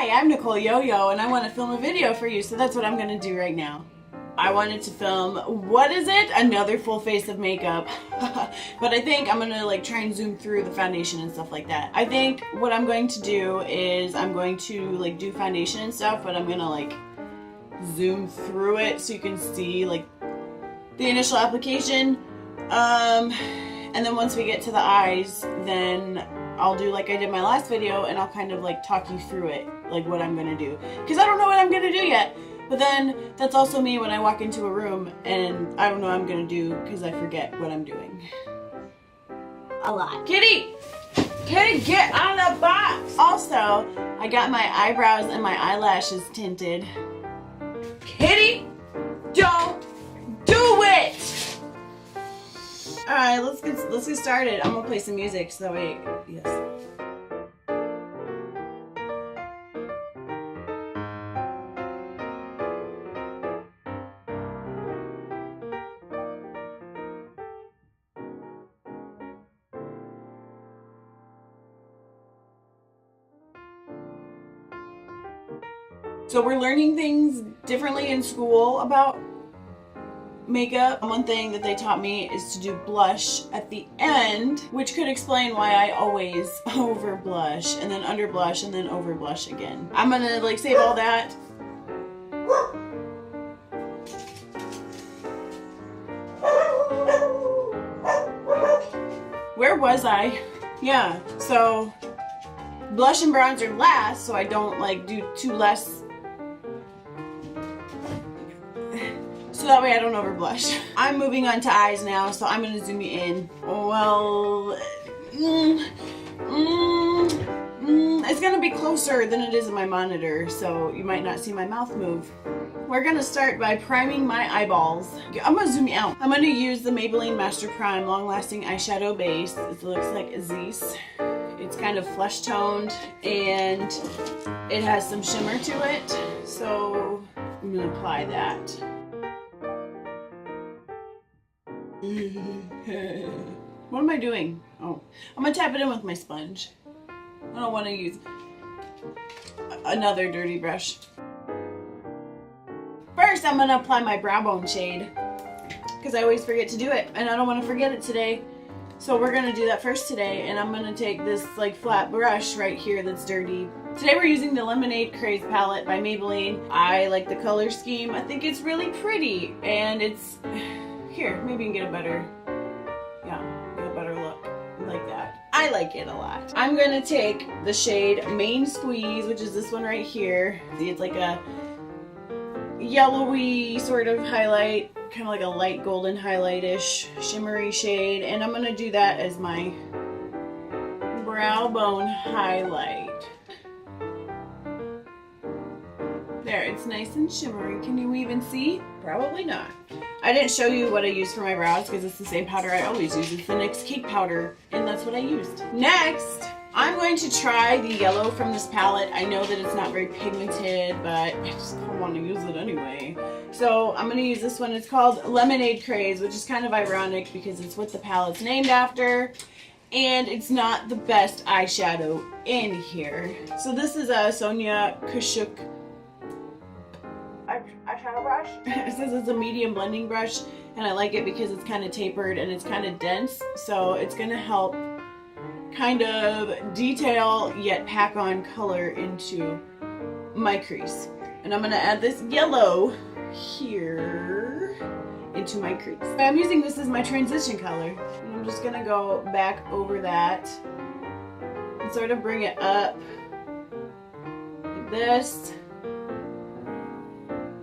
Hi, I'm Nicholeyoyo and I want to film a video for you, so that's what I'm going to do right now. I wanted to film, what is it? Another full face of makeup. But I think I'm going to try and zoom through the foundation and stuff like that. I think what I'm going to do is I'm going to do foundation and stuff, but I'm going to zoom through it so you can see the initial application. And then once we get to the eyes, then I'll do like I did my last video, and I'll kind of talk you through it, what I'm gonna do, because I don't know what I'm gonna do yet. But then that's also me when I walk into a room and I don't know what I'm gonna do because I forget what I'm doing a lot. Kitty, get out of the box. Also, I got my eyebrows and my eyelashes tinted. Kitty, don't do it. All right, let's get started. I'm gonna play some music so that way, yes. So we're learning things differently in school about makeup. One thing that they taught me is to do blush at the end, which could explain why I always over blush and then under blush and then over blush again. I'm gonna save all that. Where was I? Yeah, so blush and bronzer last, so I don't do too less. So that way I don't over blush. I'm moving on to eyes now, so I'm gonna zoom you in. Well, it's gonna be closer than it is in my monitor, so you might not see my mouth move. We're gonna start by priming my eyeballs. I'm gonna zoom you out. I'm gonna use the Maybelline Master Prime Long Lasting Eyeshadow Base. It looks like this. It's kind of flesh toned and it has some shimmer to it, so I'm gonna apply that. What am I doing? Oh, I'm gonna tap it in with my sponge. I don't want to use another dirty brush. First, I'm gonna apply my brow bone shade because I always forget to do it, and I don't want to forget it today. So we're gonna do that first today, and I'm gonna take this flat brush right here that's dirty. Today we're using the Lemonade Crease palette by Maybelline. I like the color scheme. I think it's really pretty, and it's here. Maybe you can get a better look like that. I like it a lot. I'm gonna take the shade Main Squeeze, which is this one right here. See, it's like a yellowy sort of highlight, kind of like a light golden highlight-ish shimmery shade, and I'm gonna do that as my brow bone highlight. There, it's nice and shimmery. Can you even see? Probably not. I didn't show you what I used for my brows because it's the same powder I always use. It's the NYX Cake Powder, and that's what I used. Next, I'm going to try the yellow from this palette. I know that it's not very pigmented, but I just don't want to use it anyway. So I'm going to use this one. It's called Lemonade Craze, which is kind of ironic because it's what the palette's named after, and it's not the best eyeshadow in here. So this is a Sonia Kashuk eyeshadow brush. It says it's a medium blending brush, and I like it because it's kind of tapered and it's kind of dense, so it's going to help kind of detail yet pack on color into my crease. And I'm going to add this yellow here into my crease. I'm using this as my transition color, and I'm just going to go back over that and sort of bring it up like this.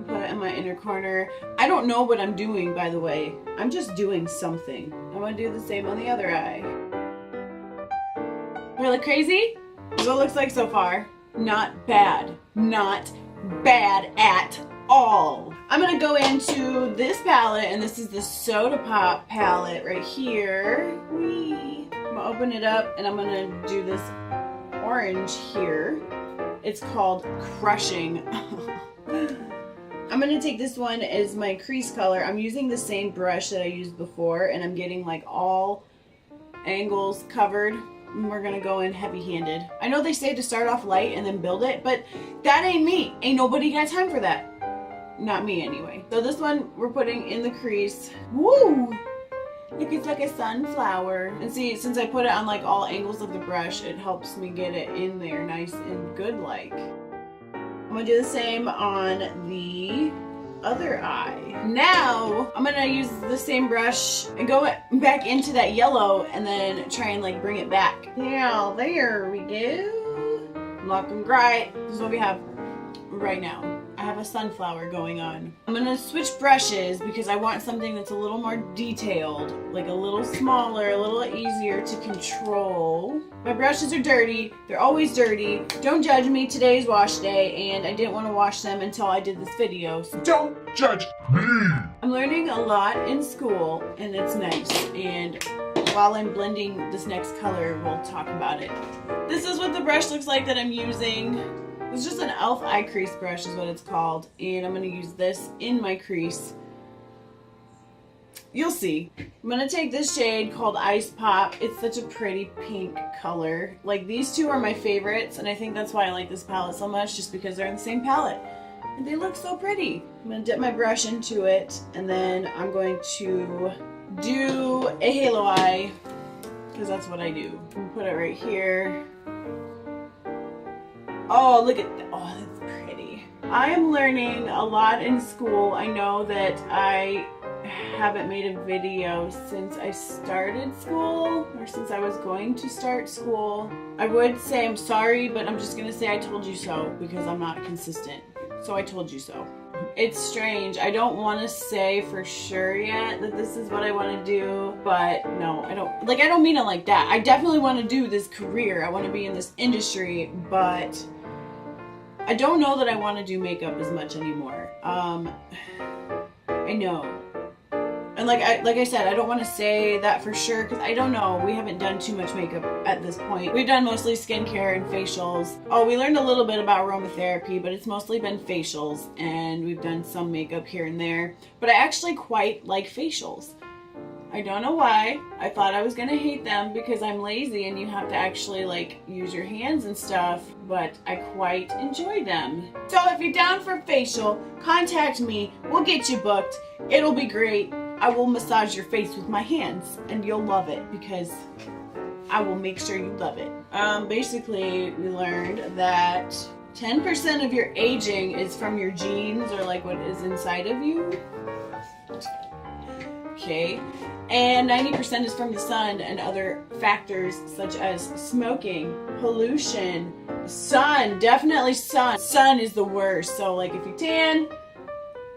Put it in my inner corner. I don't know what I'm doing, by the way. I'm just doing something. I'm going to do the same on the other eye. Do I look crazy? That's what it looks like so far. Not bad. Not bad at all. I'm going to go into this palette, and this is the Soda Pop palette right here. Whee! I'm going to open it up, and I'm going to do this orange here. It's called Crushing. I'm going to take this one as my crease color. I'm using the same brush that I used before, and I'm getting all angles covered. we're gonna go in heavy-handed. I know they say to start off light and then build it, but that ain't me. Ain't nobody got time for that. Not me anyway. So this one we're putting in the crease. Woo! Look, it's like a sunflower. And see, since I put it on like all angles of the brush, it helps me get it in there nice and good like. I'm gonna do the same on the other eye. Now, I'm gonna use the same brush and go back into that yellow and then try and like bring it back. Yeah, there we go. Lock and right. This is what we have right now. I have a sunflower going on. I'm gonna switch brushes because I want something that's a little more detailed, like a little smaller, a little easier to control. My brushes are dirty. They're always dirty. Don't judge me. Today's wash day and I didn't want to wash them until I did this video. So don't judge me. I'm learning a lot in school and it's nice. And while I'm blending this next color, we'll talk about it. This is what the brush looks like that I'm using. It's just an e.l.f. eye crease brush is what it's called. And I'm going to use this in my crease. You'll see. I'm going to take this shade called Ice Pop. It's such a pretty pink color. Like these two are my favorites. And I think that's why I like this palette so much. Just because they're in the same palette. And they look so pretty. I'm going to dip my brush into it. And then I'm going to do a halo eye. Because that's what I do. I'm going to put it right here. Oh, look at that. Oh, that's pretty. I am learning a lot in school. I know that I haven't made a video since I started school or since I was going to start school. I would say I'm sorry, but I'm just going to say I told you so because I'm not consistent. So I told you so. It's strange. I don't want to say for sure yet that this is what I want to do, but no, I don't mean it like that. I definitely want to do this career. I want to be in this industry, but I don't know that I want to do makeup as much anymore. I know. And like I said, I don't want to say that for sure because I don't know. We haven't done too much makeup at this point. We've done mostly skincare and facials. Oh, we learned a little bit about aromatherapy, but it's mostly been facials and we've done some makeup here and there. But I actually quite like facials. I don't know why. I thought I was gonna hate them because I'm lazy and you have to actually like use your hands and stuff, but I quite enjoy them. So if you're down for a facial, contact me. We'll get you booked. It'll be great. I will massage your face with my hands and you'll love it because I will make sure you love it. Basically, we learned that 10% of your aging is from your genes or like what is inside of you. Okay. And 90% is from the sun and other factors such as smoking, pollution, sun, definitely sun. Sun is the worst. So like if you tan,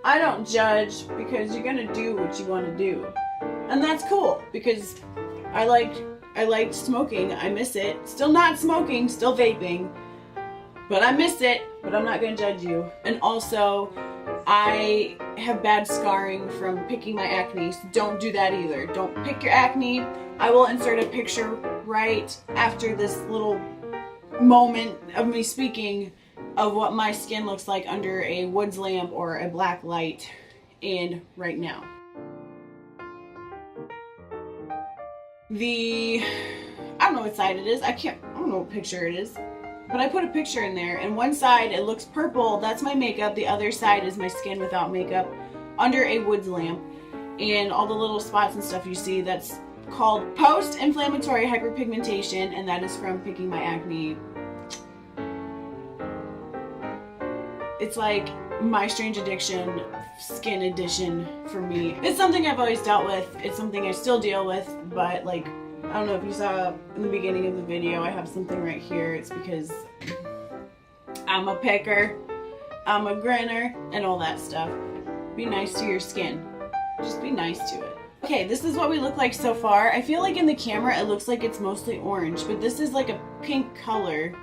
I don't judge because you're gonna do what you want to do. And that's cool because I liked smoking. I miss it. Still not smoking, still vaping. But I miss it, but I'm not gonna judge you. And also, I have bad scarring from picking my acne, so don't do that either. Don't pick your acne. I will insert a picture right after this little moment of me speaking of what my skin looks like under a woods lamp or a black light and right now. I don't know what side it is. I don't know what picture it is. But I put a picture in there, and one side it looks purple, that's my makeup, the other side is my skin without makeup, under a woods lamp, and all the little spots and stuff you see, that's called post-inflammatory hyperpigmentation, and that is from picking my acne. It's like my strange addiction, skin addiction for me. It's something I've always dealt with, it's something I still deal with, but like, I don't know if you saw in the beginning of the video, I have something right here. It's because I'm a picker, I'm a grinner, and all that stuff. Be nice to your skin. Just be nice to it. Okay, this is what we look like so far. I feel like in the camera it looks like it's mostly orange, but this is like a pink color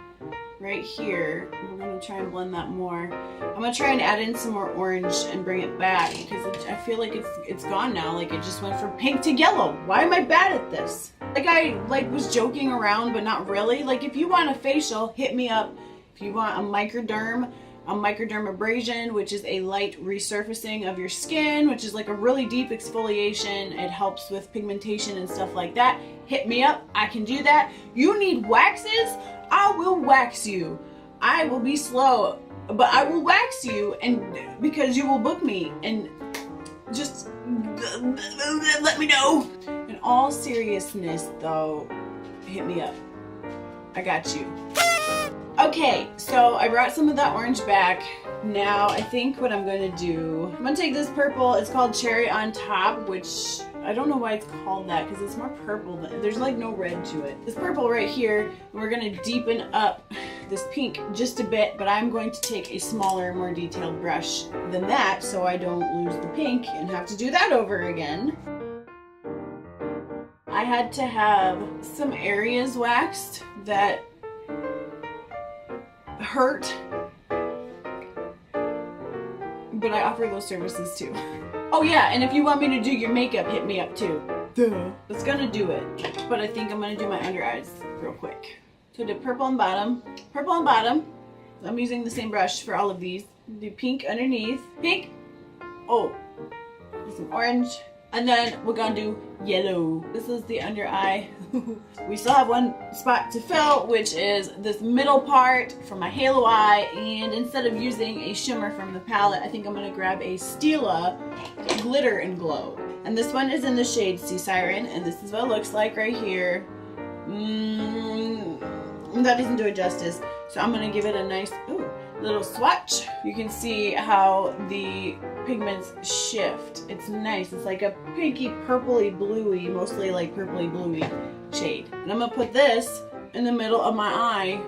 right here. We're going to try and blend that more. I'm going to try and add in some more orange and bring it back because I feel like it's gone now. Like it just went from pink to yellow. Why am I bad at this? Like I was joking around, but not really. Like if you want a facial, hit me up. If you want a microderm, a microdermabrasion, which is a light resurfacing of your skin, which is like a really deep exfoliation. It helps with pigmentation and stuff like that. Hit me up, I can do that. You need waxes? I will wax you. I will be slow, but I will wax you, and because you will book me, and just let me know. In all seriousness though, hit me up. I got you. Okay, so I brought some of that orange back. Now I think what I'm going to do, I'm going to take this purple, it's called Cherry on Top, which I don't know why it's called that because it's more purple than, there's like no red to it. This purple right here, and we're going to deepen up this pink just a bit, but I'm going to take a smaller, more detailed brush than that so I don't lose the pink and have to do that over again. I had to have some areas waxed that hurt, but I offer those services too. Oh yeah, and if you want me to do your makeup, hit me up too. Duh. That's gonna do it, but I think I'm gonna do my under eyes real quick. So do purple on bottom, purple on bottom. I'm using the same brush for all of these. Do pink underneath, pink. Oh, do some orange. And then we're gonna do yellow. This is the under eye. We still have one spot to fill, which is this middle part for my halo eye. And instead of using a shimmer from the palette, I think I'm gonna grab a Stila Glitter and Glow. And this one is in the shade Sea Siren, and this is what it looks like right here. That doesn't do it justice. So I'm gonna give it a nice, ooh, little swatch. You can see how the pigments shift. It's nice. It's like a pinky purpley bluey, mostly like purpley bluey shade. And I'm gonna put this in the middle of my eye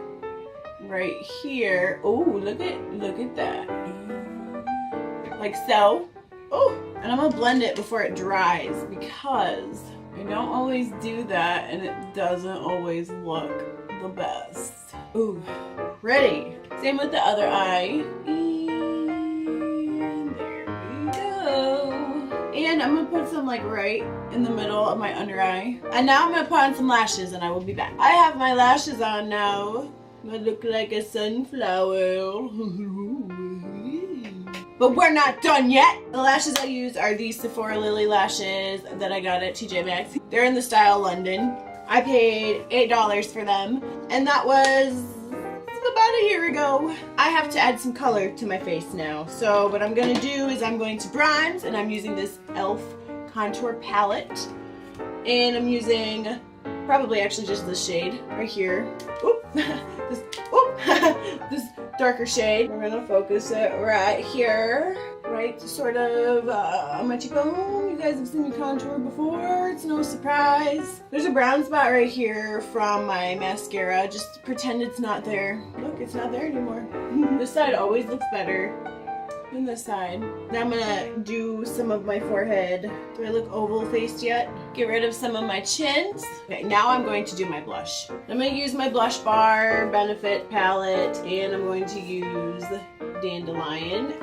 right here. Oh, look at that. Like so. Oh, and I'm gonna blend it before it dries because I don't always do that and it doesn't always look the best. Ooh, ready. Same with the other eye. And there we go. And I'm gonna put some like right in the middle of my under eye. And now I'm gonna put on some lashes and I will be back. I have my lashes on now. I look like a sunflower. But we're not done yet. The lashes I use are these Sephora Lily lashes that I got at TJ Maxx. They're in the style London. I paid $8 for them, and that was about a year ago. I have to add some color to my face now. So what I'm gonna do is I'm going to bronze, and I'm using this e.l.f. contour palette. And I'm using probably actually just this shade right here. Oop, this darker shade. We're gonna focus it right here. Right, sort of on my cheekbone. You guys have seen me contour before. It's no surprise. There's a brown spot right here from my mascara. Just pretend it's not there. Look, it's not there anymore. This side always looks better than this side. Now I'm gonna do some of my forehead. Do I look oval faced yet? Get rid of some of my chins. Okay, now I'm going to do my blush. I'm gonna use my Blush Bar Benefit palette, and I'm going to use Dandelion.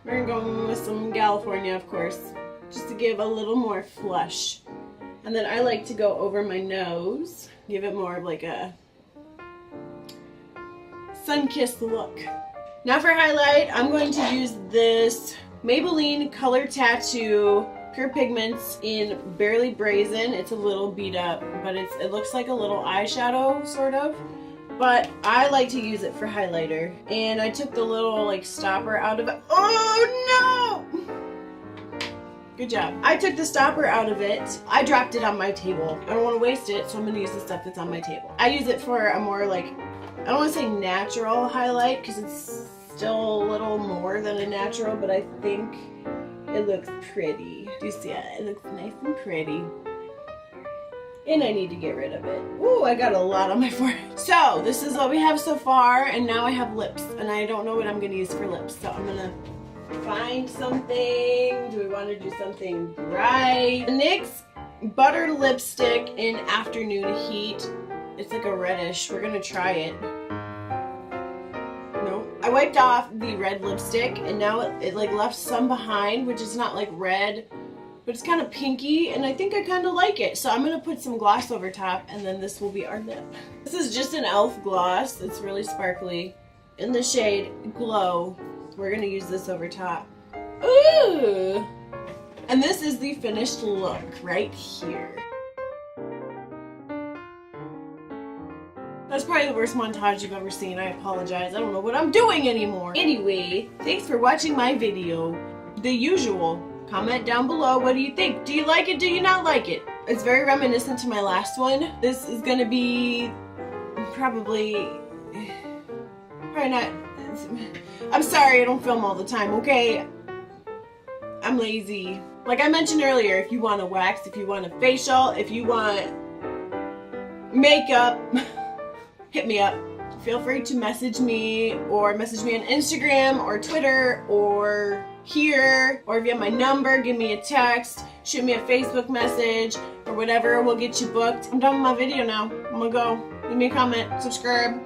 We're going with some California, of course, just to give a little more flush. And then I like to go over my nose, give it more of like a sun-kissed look. Now for highlight, I'm going to use this Maybelline Color Tattoo Pure Pigments in Barely Brazen. It's a little beat up, but it looks like a little eyeshadow, sort of. But I like to use it for highlighter. And I took the little like stopper out of it. Oh no! Good job. I took the stopper out of it. I dropped it on my table. I don't want to waste it, so I'm going to use the stuff that's on my table. I use it for a more like, I don't want to say natural highlight because it's still a little more than a natural, but I think it looks pretty. Do you see it? It looks nice and pretty. And I need to get rid of it. Ooh, I got a lot on my forehead. So, this is what we have so far, and now I have lips, and I don't know what I'm gonna use for lips, so I'm gonna find something. Do we want to do something bright? NYX Butter Lipstick in Afternoon Heat. It's like a reddish. We're gonna try it. No. I wiped off the red lipstick, and now it like left some behind, which is not like red. but it's kind of pinky, and I think I kind of like it. So I'm going to put some gloss over top, and then this will be our lip. This is just an e.l.f. gloss. It's really sparkly. In the shade Glow. We're going to use this over top. Ooh! And this is the finished look right here. That's probably the worst montage you've ever seen. I apologize. I don't know what I'm doing anymore. Anyway, thanks for watching my video. The usual. Comment down below. What do you think? Do you like it? Do you not like it? It's very reminiscent to my last one. This is gonna be probably not. I'm sorry I don't film all the time, okay? I'm lazy. Like I mentioned earlier, if you want a wax, if you want a facial, if you want makeup, hit me up. Feel free to message me or message me on Instagram or Twitter or here, or if you have my number, give me a text, shoot me a Facebook message or whatever, we'll get you booked. I'm done with my video now. I'm gonna go. Leave me a comment, subscribe,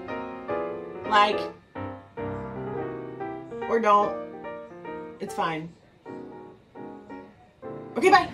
like, or don't. It's fine. Okay, bye.